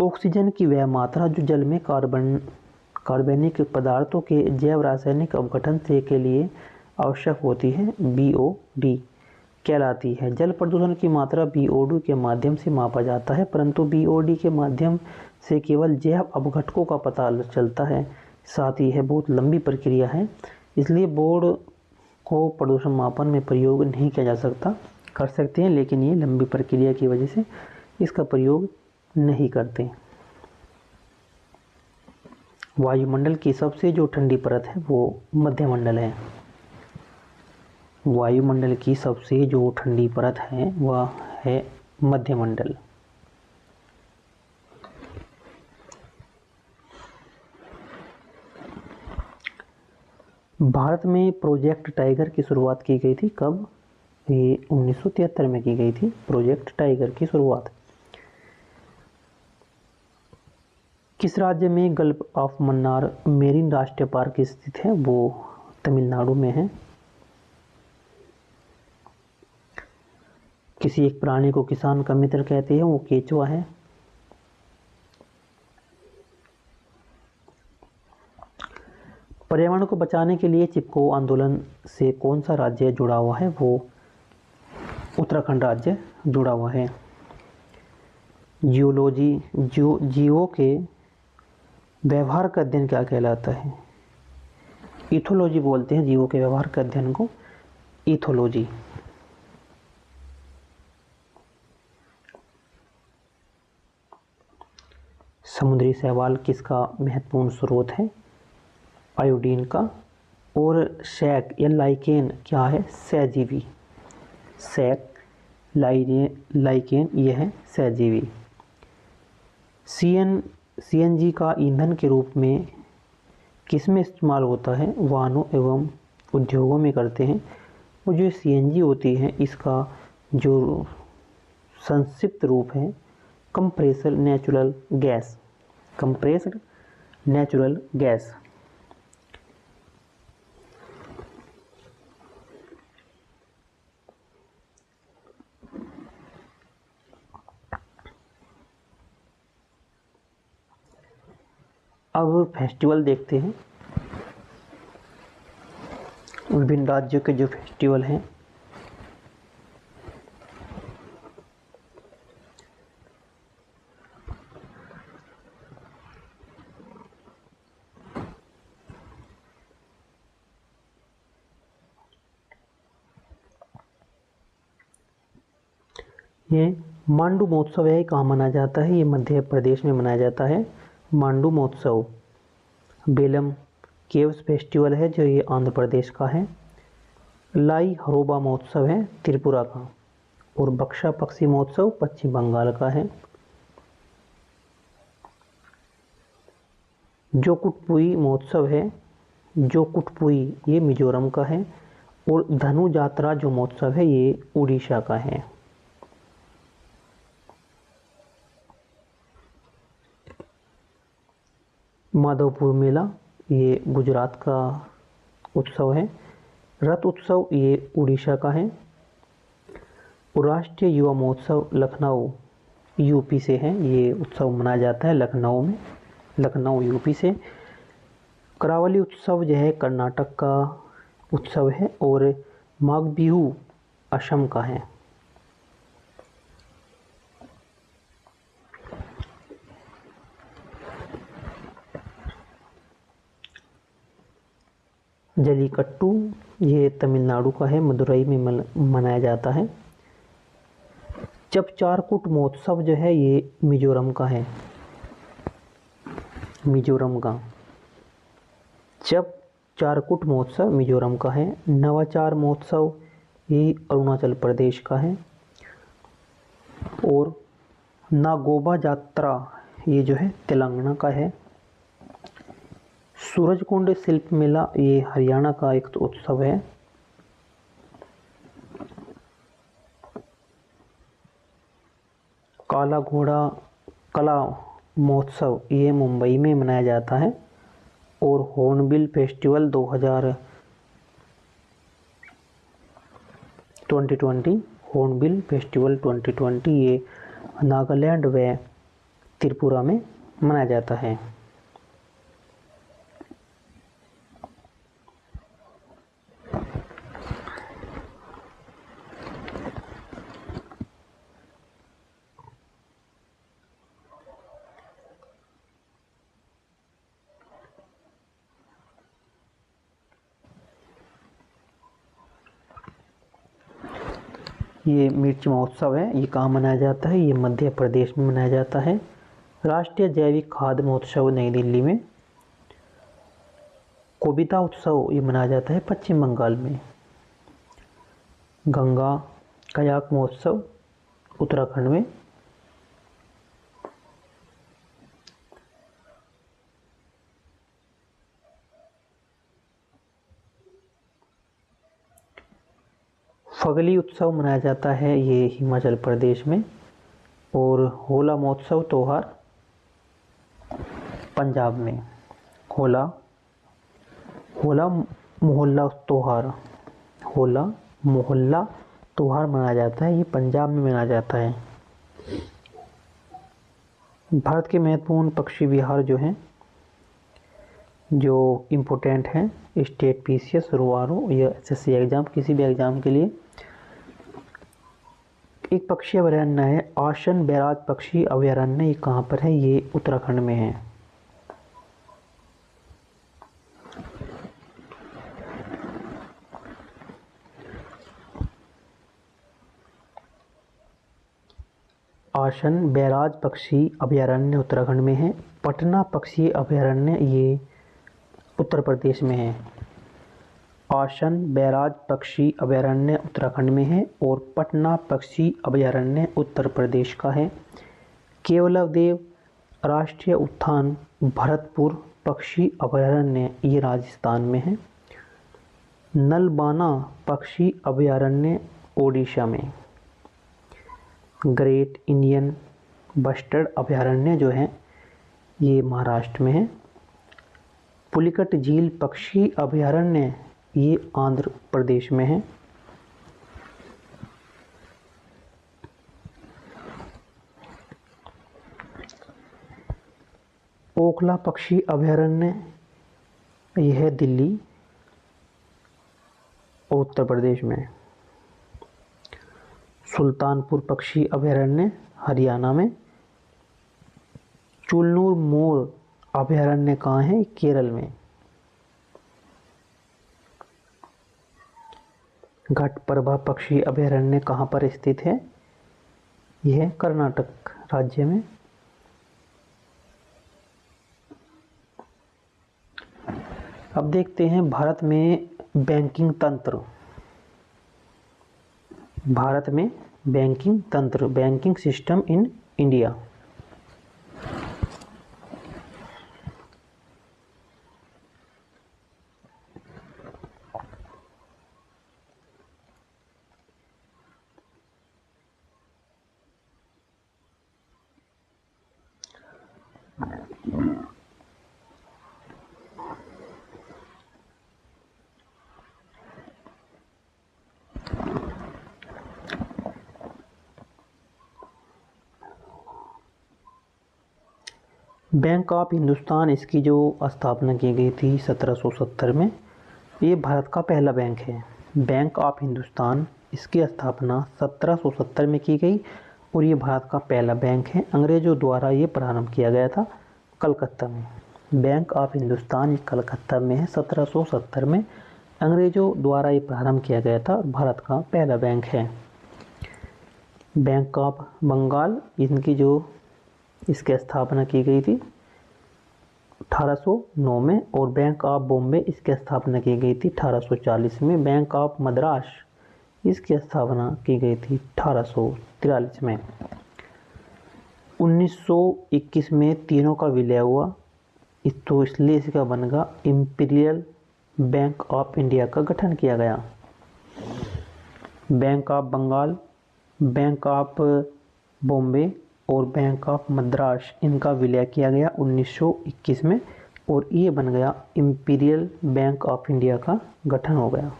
Speaker 1: ऑक्सीजन की वह मात्रा जो जल में कार्बनिक पदार्थों के जैव रासायनिक अपघटन से के लिए आवश्यक होती है, बीओडी कहलाती है। जल प्रदूषण की मात्रा बीओडी के माध्यम से मापा जाता है, परंतु बीओडी के माध्यम से केवल जैव अपघटकों का पता चलता है। साथ ही यह बहुत लंबी प्रक्रिया है, इसलिए बोर्ड को प्रदूषण मापन में प्रयोग नहीं किया जा सकता। कर सकते हैं लेकिन ये लंबी प्रक्रिया की वजह से इसका प्रयोग नहीं करते। वायुमंडल की सबसे जो ठंडी परत है वो मध्यमंडल है। वायुमंडल की सबसे जो ठंडी परत है वह है मध्यमंडल। भारत में प्रोजेक्ट टाइगर की शुरुआत की गई थी कब? ये 1973 में की गई थी प्रोजेक्ट टाइगर की शुरुआत। किस राज्य में गल्फ ऑफ मन्नार मेरीन राष्ट्रीय पार्क स्थित है? वो तमिलनाडु में है। किसी एक प्राणी को किसान का मित्र कहते हैं, वो केचुआ है। पर्यावरण को बचाने के लिए चिपको आंदोलन से कौन सा राज्य जुड़ा हुआ है? वो उत्तराखंड राज्य जुड़ा हुआ है। जियोलॉजी जीवों के व्यवहार का अध्ययन क्या कहलाता है? इथोलॉजी बोलते हैं जीवों के व्यवहार के अध्ययन को, इथोलॉजी। समुद्री शैवाल किसका महत्वपूर्ण स्रोत है? आयोडीन का। और शैक या लाइकेन क्या है? सहजीवी। शैक लाइकेन यह है सहजीवी। सीएनजी का ईंधन के रूप में किसमें इस्तेमाल होता है? वाहनों एवं उद्योगों में करते हैं। वो जो सीएनजी होती है इसका जो संक्षिप्त रूप है compressed natural gas. Compressed natural gas. अब फेस्टिवल देखते हैं, विभिन्न राज्यों के जो फेस्टिवल हैं। ये मांडू महोत्सव है, कहाँ मनाया जाता है? ये मध्य प्रदेश में मनाया जाता है मांडू महोत्सव। बेलम केव्स फेस्टिवल है जो ये आंध्र प्रदेश का है। लाई हरोबा महोत्सव है त्रिपुरा का। और बक्सा पक्षी महोत्सव पश्चिम बंगाल का है। जो कुटपुई महोत्सव है, जो कुटपुई ये मिजोरम का है। और धनु जात्रा जो महोत्सव है ये उड़ीसा का है। माधवपुर मेला ये गुजरात का उत्सव है। रथ उत्सव ये उड़ीसा का है। और राष्ट्रीय युवा महोत्सव लखनऊ यूपी से है। ये उत्सव मनाया जाता है लखनऊ में, लखनऊ यूपी से। करावली उत्सव जो है कर्नाटक का उत्सव है। और
Speaker 2: माघ बिहू असम का है। जलीकट्टू ये तमिलनाडु का है, मदुरई में मनाया जाता है। जब चारकुट महोत्सव जो है ये मिजोरम का है, मिजोरम का। जब चारकुट महोत्सव मिजोरम का है। नवाचार महोत्सव ये अरुणाचल प्रदेश का है। और नागोबा यात्रा ये जो है तेलंगाना का है। सूरजकुंड शिल्प मेला ये हरियाणा का एक उत्सव है। काला घोड़ा कला महोत्सव ये मुंबई में मनाया जाता है। और हॉर्नबिल फेस्टिवल 2020 हॉर्नबिल फेस्टिवल 2020 ये नागालैंड व त्रिपुरा में मनाया जाता है। ये मिर्च महोत्सव है, ये कहाँ मनाया जाता है? ये मध्य प्रदेश में मनाया जाता है। राष्ट्रीय जैविक खाद्य महोत्सव नई दिल्ली में। कोबिता उत्सव ये मनाया जाता है पश्चिम बंगाल में। गंगा कयाक महोत्सव उत्तराखंड में। फगली उत्सव मनाया जाता है ये हिमाचल प्रदेश में। और होला महोत्सव त्योहार पंजाब में। होला मोहल्ला त्योहार, होला मोहल्ला त्योहार मनाया जाता है, ये पंजाब में मनाया जाता है। भारत के महत्वपूर्ण पक्षी विहार जो हैं, जो इम्पोर्टेंट हैं, स्टेट पीसीएस रुआरो या एसएससी एग्जाम, किसी भी एग्जाम के लिए एक पक्षी अभयारण्य है आसन बैराज पक्षी अभयारण्य। ये कहाँ पर है? ये उत्तराखंड में है। आसन बैराज पक्षी अभयारण्य उत्तराखंड में है। पटना पक्षी अभयारण्य ये उत्तर प्रदेश में है। आसन बैराज पक्षी अभयारण्य उत्तराखंड में है और पटना पक्षी अभयारण्य उत्तर प्रदेश का है। केवलदेव राष्ट्रीय उद्यान भरतपुर पक्षी अभयारण्य ये राजस्थान में है। नलबाना पक्षी अभयारण्य ओडिशा में। ग्रेट इंडियन बस्टर्ड अभयारण्य जो है ये महाराष्ट्र में है। पुलिकट झील पक्षी अभयारण्य ये आंध्र प्रदेश में है। ओखला पक्षी अभयारण्य ये है दिल्ली और उत्तर प्रदेश में। सुल्तानपुर पक्षी अभयारण्य हरियाणा में। चुलनूर मोर अभयारण्य कहाँ है? केरल में। घटप्रभा पक्षी अभयारण्य कहाँ पर स्थित है? यह कर्नाटक राज्य में। अब देखते हैं भारत में बैंकिंग तंत्र। भारत में बैंकिंग तंत्र, banking system in India. Bank of Hindustan, इसकी जो स्थापना की गई थी 1770 में, ये भारत का पहला बैंक है। बैंक ऑफ हिंदुस्तान, इसकी स्थापना 1770 में की गई और ये भारत का पहला बैंक है। अंग्रेजों द्वारा ये प्रारंभ किया गया था कलकत्ता में। बैंक ऑफ हिंदुस्तान कलकत्ता में है। 1770 में अंग्रेजों द्वारा ये प्रारंभ किया गया था और भारत का पहला बैंक है। बैंक ऑफ बंगाल, इनकी जो इसकी स्थापना की गई थी 1809 में, और बैंक ऑफ बॉम्बे, इसकी स्थापना की गई थी 1840 में। बैंक ऑफ मद्रास, इसकी स्थापना की गई थी 1843 में। 1921 में तीनों का विलय हुआ, तो इसलिए इसका बनेगा इंपीरियल बैंक ऑफ इंडिया का गठन किया गया। Bank of Bengal, bank of Bombay और बैंक ऑफ मद्रास, इनका विलय किया गया 1921 में और ये बन गया इंपीरियल बैंक ऑफ इंडिया का गठन हो गया।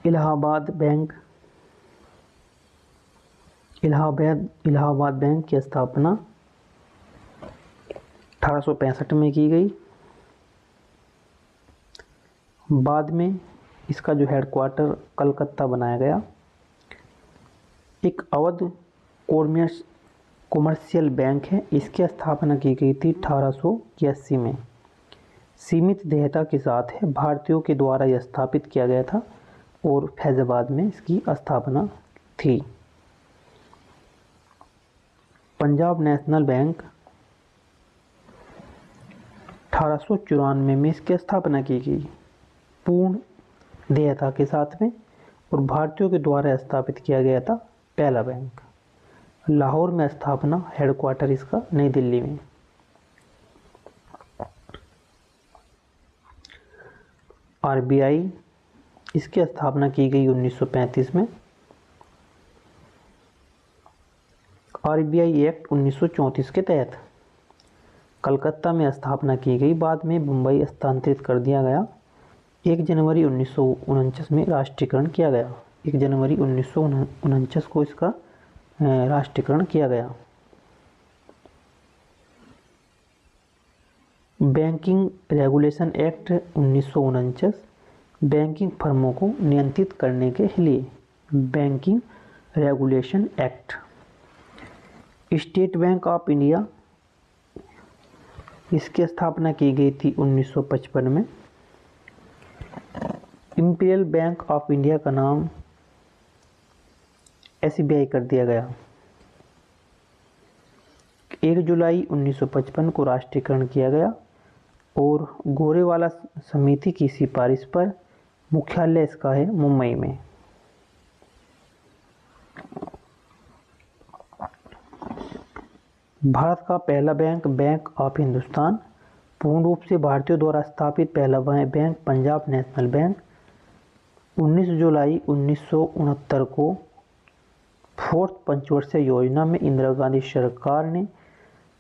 Speaker 2: इलाहाबाद बैंक, इलाहाबाद बैंक की स्थापना 1865 में की गई। बाद में इसका जो हेडक्वार्टर कलकत्ता बनाया गया। एक अवध कॉमर्शियल बैंक है, इसकी स्थापना की गई थी 1881 में। सीमित देयता के साथ है, भारतीयों के द्वारा यह स्थापित किया गया था और फैजाबाद में इसकी स्थापना थी। पंजाब नेशनल बैंक 1894 में इसकी स्थापना की गई पूर्ण देयता के साथ में और भारतीयों के द्वारा स्थापित किया गया था पहला बैंक। लाहौर में स्थापना, हेडक्वार्टर इसका नई दिल्ली में। आरबीआई, इसकी स्थापना की गई 1935 में। आरबीआई एक्ट 1934 के तहत कलकत्ता में स्थापना की गई, बाद में मुंबई स्थानांतरित कर दिया गया। 1 जनवरी 1949 में राष्ट्रीयकरण किया गया। 1 जनवरी 1949 को इसका राष्ट्रीयकरण किया गया। बैंकिंग रेगुलेशन एक्ट 1949 बैंकिंग फर्मों को नियंत्रित करने के लिए banking regulation act. State bank of India, इसकी स्थापना की गई थी 1955 में। इंपीरियल बैंक ऑफ इंडिया का नाम एसबीआई कर दिया गया। 1 जुलाई 1955 को राष्ट्रीयकरण किया गया और गोरेवाला समिति की सिफारिश पर मुख्यालय इसका है मुंबई में। भारत का पहला बैंक, बैंक ऑफ हिंदुस्तान, पूर्ण रूप से भारतीयों द्वारा स्थापित पहला बैंक पंजाब नेशनल बैंक 19 जुलाई 1969 को 4th पंचवर्षीय योजना में इंदिरा गांधी सरकार ने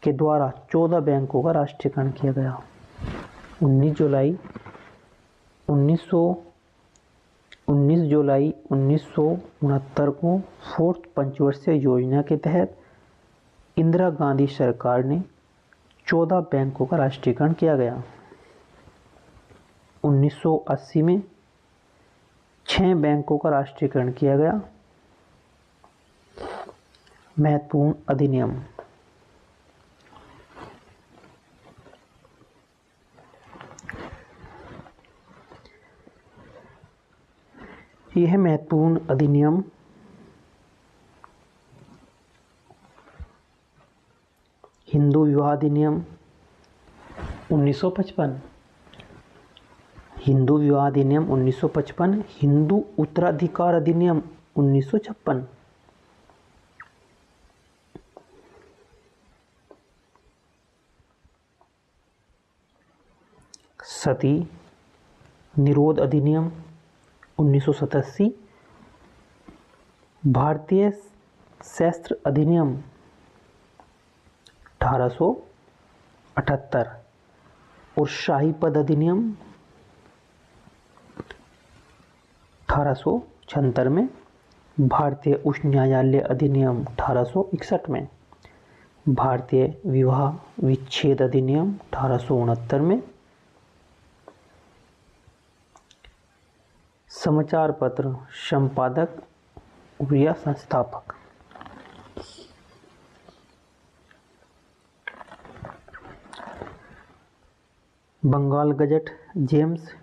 Speaker 2: के द्वारा 14 बैंकों का राष्ट्रीयकरण किया गया। 19 जुलाई 1969 को 4th पंचवर्षीय योजना के तहत इंदिरा गांधी सरकार ने 14 बैंकों का राष्ट्रीयकरण किया गया। 1980 में 6 बैंकों का राष्ट्रीयकरण किया गया। महत्वपूर्ण अधिनियम, यह है महत्वपूर्ण अधिनियम। हिंदू विवाह अधिनियम 1955, हिंदू विवाह अधिनियम 1955, हिंदू उत्तराधिकार अधिनियम 1956, सती निरोध अधिनियम 1987, भारतीय शस्त्र अधिनियम 1878 और शाही पद अधिनियम 1876 में, भारतीय उच्च न्यायालय अधिनियम 1861 में, भारतीय विवाह विच्छेद अधिनियम 1869 में। समाचार पत्र संपादक या संस्थापक। Bengal Gazette James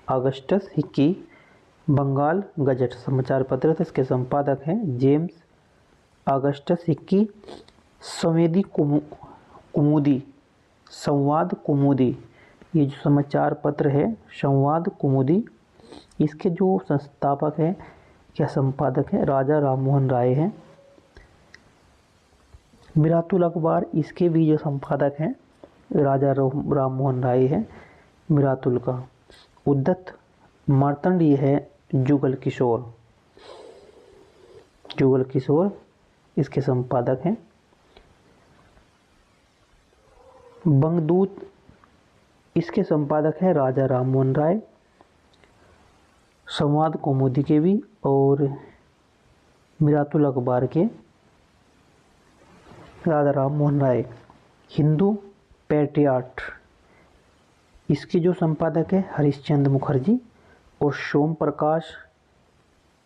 Speaker 2: Augustus Hicky Bengal Gazette समाचार पत्र था, इसके संपादक हैं जेम्स ऑगस्टस हिक्की। संवेदी कुमुदी संवाद कुमुदी, ये जो समाचार पत्र है संवाद कुमुदी, इसके जो संस्थापक हैं या संपादक हैं राजा राममोहन राय हैं। मिरातुल अखबार, इसके भी जो संपादक हैं राजा राममोहन राय हैं मिरातुल का। उद्यत मार्तंड, ये है जुगल किशोर इसके संपादक हैं। बंगदूत, इसके संपादक हैं राजा राममोहन राय। संवाद कौमुदी के भी और मिरातुल अखबार के राजा राममोहन राय। हिंदू पैट्रियट, इसके जो संपादक है हरिश्चंद्र मुखर्जी। और सोम प्रकाश,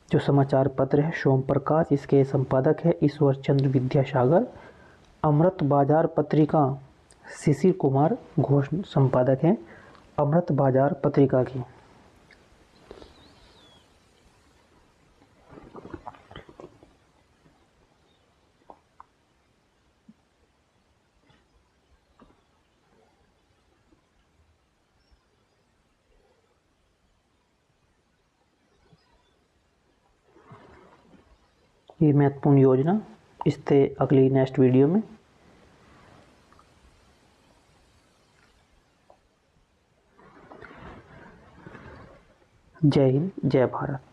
Speaker 2: जो समाचार पत्र है सोम प्रकाश, इसके संपादक है ईश्वर चंद्र विद्यासागर। अमृत बाजार पत्रिका शिशिर कुमार घोष संपादक हैं अमृत बाजार पत्रिका की। ये महत्वपूर्ण योजना, इससे अगली नेक्स्ट वीडियो में। जय हिंद, जय भारत।